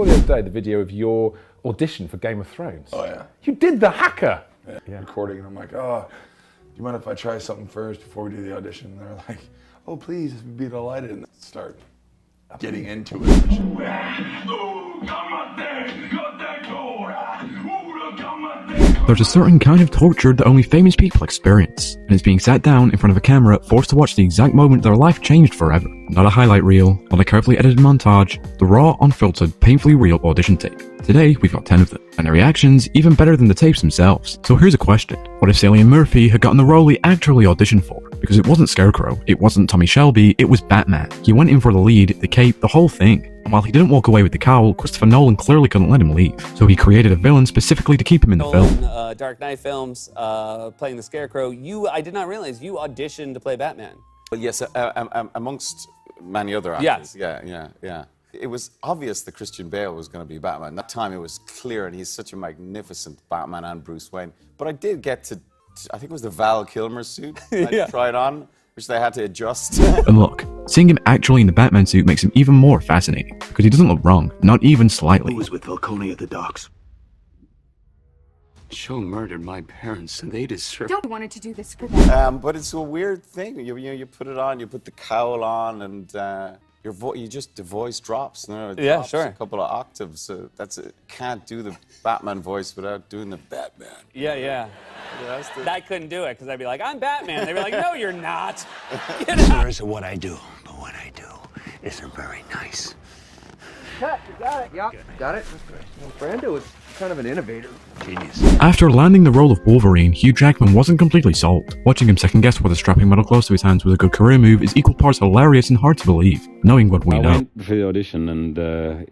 The other day, the video of your audition for Game of Thrones. Oh yeah. You did the hacker. Yeah. Recording, and I'm like, oh, do you mind if I try something first before we do the audition? And they're like, oh please, we'd be delighted. And start getting into it. There's a certain kind of torture that only famous people experience, and it's being sat down in front of a camera, forced to watch the exact moment their life changed forever. Not a highlight reel, not a carefully edited montage, the raw, unfiltered, painfully real audition tape. Today, we've got 10 of them, and the reactions even better than the tapes themselves. So here's a question. What if Cillian Murphy had gotten the role he actually auditioned for? Because it wasn't Scarecrow, it wasn't Tommy Shelby, it was Batman. He went in for the lead, the cape, the whole thing. And while he didn't walk away with the cowl, Christopher Nolan clearly couldn't let him leave. So he created a villain specifically to keep him in the film. Dark Knight films, playing the Scarecrow. I did not realize you auditioned to play Batman. Well, yes, amongst many other actors. Yes. Yeah. It was obvious that Christian Bale was going to be Batman. That time it was clear, and he's such a magnificent Batman and Bruce Wayne. But I did get to, I think it was the Val Kilmer suit. I tried on, which they had to adjust. And look, seeing him actually in the Batman suit makes him even more fascinating, because he doesn't look wrong, not even slightly. Who was with McConaughey at the docks? Joe murdered my parents, and they deserve. Don't wanted to do this for them. But it's a weird thing. You put it on, you put the cowl on, and the voice drops. No, it drops a couple of octaves. So that's it. Can't do the Batman voice without doing the Batman. Yeah. I couldn't do it because I'd be like, I'm Batman. They'd be like, no, you're not. There's what I do, but what I do isn't very nice. Cut, you got it. Yeah, got it. Well, Brando was kind of an innovator. Genius. After landing the role of Wolverine, Hugh Jackman wasn't completely sold. Watching him second guess whether strapping metal close to his hands was a good career move is equal parts hilarious and hard to believe, knowing what we know. I went for the audition, and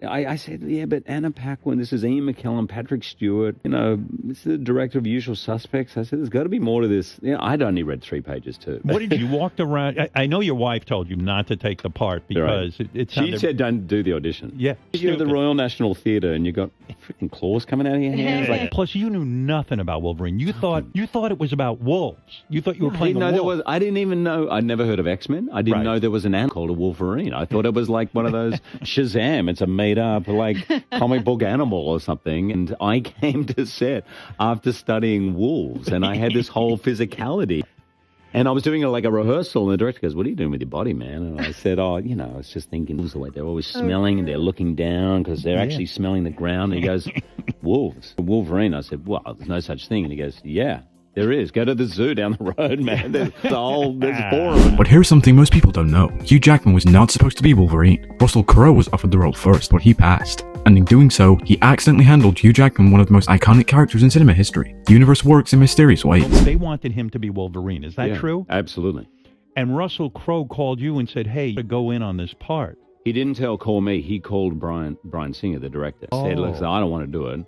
I said, yeah, but Anna Paquin, this is Ian McKellen, Patrick Stewart, it's the director of Usual Suspects. I said, there's got to be more to this. I'd only read 3 pages too. What did you walked around? I know your wife told you not to take the part because it sounded... She said don't do the audition. Yeah. You're at the Royal National Theatre and you got freaking claws coming out of your hands. Plus, you knew nothing about Wolverine. You thought it was about wolves. You thought you were playing a wolf. I didn't even know. I'd never heard of X-Men. I didn't know there was an animal called a Wolverine. I thought it was like one of those Shazam. It's a made-up comic book animal or something. And I came to set after studying wolves, and I had this whole physicality. And I was doing a rehearsal, and the director goes, what are you doing with your body, man? And I said, I was just thinking, the way they're always smelling, and they're looking down because they're actually smelling the ground. And he goes, wolves. Wolverine. I said, well, there's no such thing. And he goes, yeah, there is. Go to the zoo down the road, man. There's 4 of them. But here's something most people don't know. Hugh Jackman was not supposed to be Wolverine. Russell Crowe was offered the role first, but he passed. And in doing so, he accidentally handled Hugh Jackman, one of the most iconic characters in cinema history. The universe works in mysterious ways. They wanted him to be Wolverine. Is that true? Absolutely. And Russell Crowe called you and said, hey, go in on this part. He didn't call me. He called Brian Singer, the director. Said, look, I don't want to do it,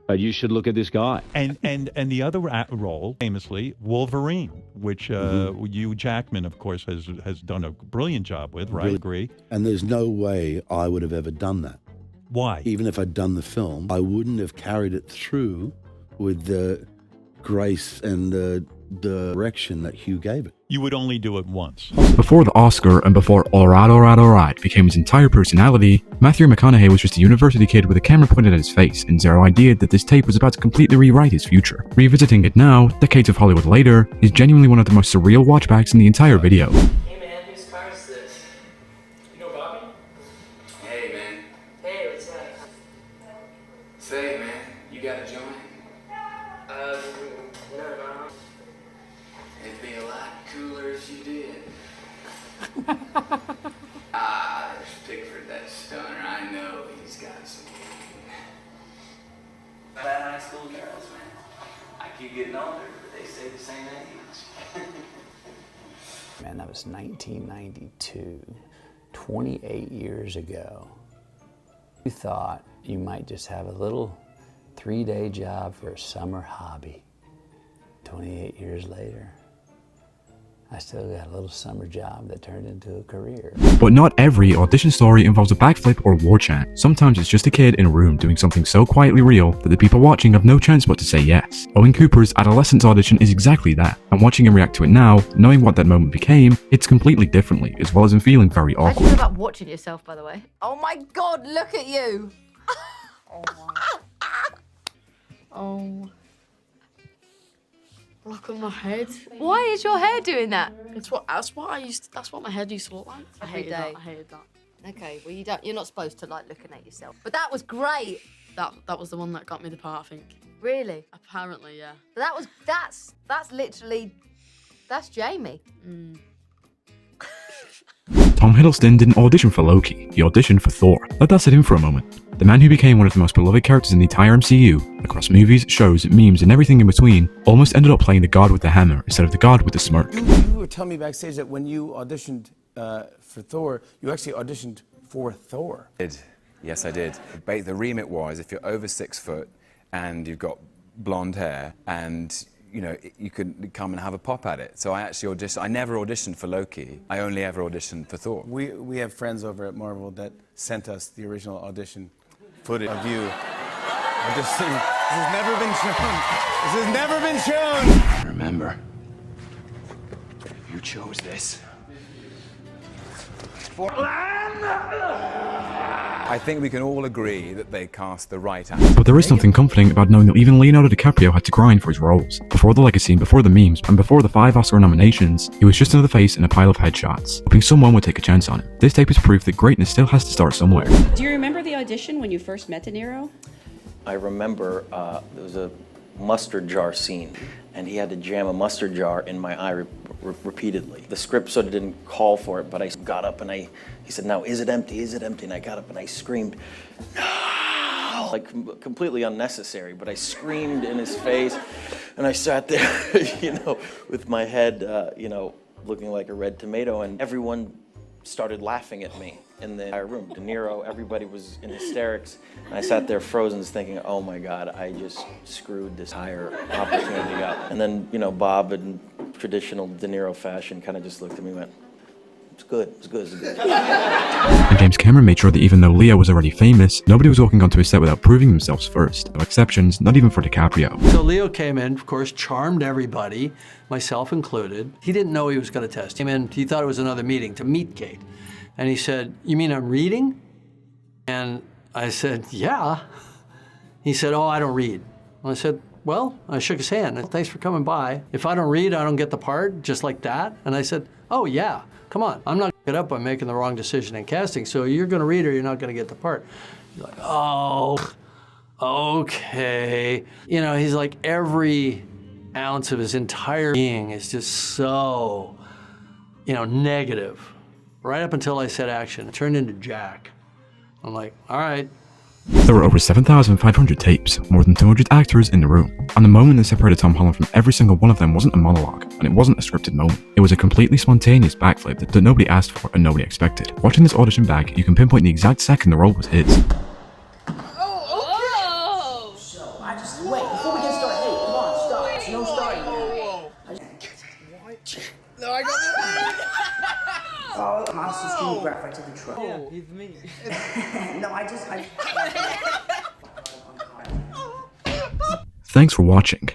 but you should look at this guy. And the other role, famously, Wolverine, which Hugh Jackman, of course, has done a brilliant job with, right? Agree? And there's no way I would have ever done that. Why? Even if I'd done the film, I wouldn't have carried it through with the grace and the direction that Hugh gave it. You would only do it once. Before the Oscar and before alright became his entire personality, Matthew McConaughey was just a university kid with a camera pointed at his face and zero idea that this tape was about to completely rewrite his future. Revisiting it now, decades of Hollywood later, is genuinely one of the most surreal watchbacks in the entire video. Hey man, whose car is this? You know Bobby? Hey man. Hey, what's up? Say man, you got a joint? No. It'd be a lot cooler if you did. There's Pickford, that stunner. I know he's got some game. Bad high school girls, man. I keep getting older, but they stay the same age. Man, that was 1992, 28 years ago. You thought you might just have a little 3-day job for a summer hobby. 28 years later, I still got a little summer job that turned into a career. But not every audition story involves a backflip or war chant. Sometimes it's just a kid in a room doing something so quietly real that the people watching have no chance but to say yes. Owen Cooper's adolescence audition is exactly that, and watching him react to it now, knowing what that moment became, it's completely differently, as well as him feeling very awkward. How do you feel about watching yourself, by the way? Oh my God, look at you! Oh. Look at my head. Why is your hair doing that? That's what my head used to look like. I hated that. I hated that. Okay, well you're not supposed to like looking at yourself. But that was great. That was the one that got me the part, I think. Really? Apparently, yeah. But that's literally Jamie. Tom Hiddleston didn't audition for Loki, he auditioned for Thor. Let that sit in for a moment. The man who became one of the most beloved characters in the entire MCU, across movies, shows, memes, and everything in between, almost ended up playing the god with the hammer instead of the god with the smirk. You were telling me backstage that when you auditioned for Thor, you actually auditioned for Thor. Yes, I did. The remit was, if you're over 6 foot and you've got blonde hair and you know, you could come and have a pop at it. So I actually auditioned. I never auditioned for Loki. I only ever auditioned for Thor. We have friends over at Marvel that sent us the original audition footage of you auditioning. This has never been shown. This has never been shown. Remember, you chose this. I think we can all agree that they cast the right actor. But there is something comforting about knowing that even Leonardo DiCaprio had to grind for his roles. Before the legacy, before the memes, and before the 5 Oscar nominations, he was just another face in a pile of headshots, hoping someone would take a chance on him. This tape is proof that greatness still has to start somewhere. Do you remember the audition when you first met De Niro? I remember there was a mustard jar scene, and he had to jam a mustard jar in my eye repeatedly. The script sort of didn't call for it, but I got up and he said, "Now, is it empty? Is it empty?" And I got up and I screamed, "No!" Like completely unnecessary, but I screamed in his face, and I sat there, you know, with my head, you know, looking like a red tomato, and everyone started laughing at me in the entire room. De Niro, everybody was in hysterics, and I sat there frozen thinking, oh my God, I just screwed this entire opportunity up. And then, you know, Bob, in traditional De Niro fashion, kind of just looked at me and went, it's good, it's good, it's good. And James Cameron made sure that even though Leo was already famous, nobody was walking onto his set without proving themselves first. No exceptions, not even for DiCaprio. So Leo came in, of course, charmed everybody, myself included. He didn't know he was going to test. He came in, he thought it was another meeting to meet Kate. And he said, "You mean I'm reading?" And I said, "Yeah." He said, "Oh, I don't read." And I said, "Well," I shook his hand. "Thanks for coming by. If I don't read, I don't get the part, just like that." And I said, "Oh, yeah, come on. I'm not going to get up by making the wrong decision in casting, so you're going to read or you're not going to get the part." He's like, "Oh, okay." You know, he's like, every ounce of his entire being is just so, you know, negative. Right up until I said action, it turned into Jack. I'm like, all right. There were over 7,500 tapes, more than 200 actors in the room. And the moment that separated Tom Holland from every single one of them wasn't a monologue, and it wasn't a scripted moment. It was a completely spontaneous backflip that nobody asked for and nobody expected. Watching this audition back, you can pinpoint the exact second the role was his. So I just wait before we get started. Hey, come on, stop. There's no starting. No, I got it. Oh, monster stream graphite to the truck. Yeah, he's me. No, I Thanks for watching.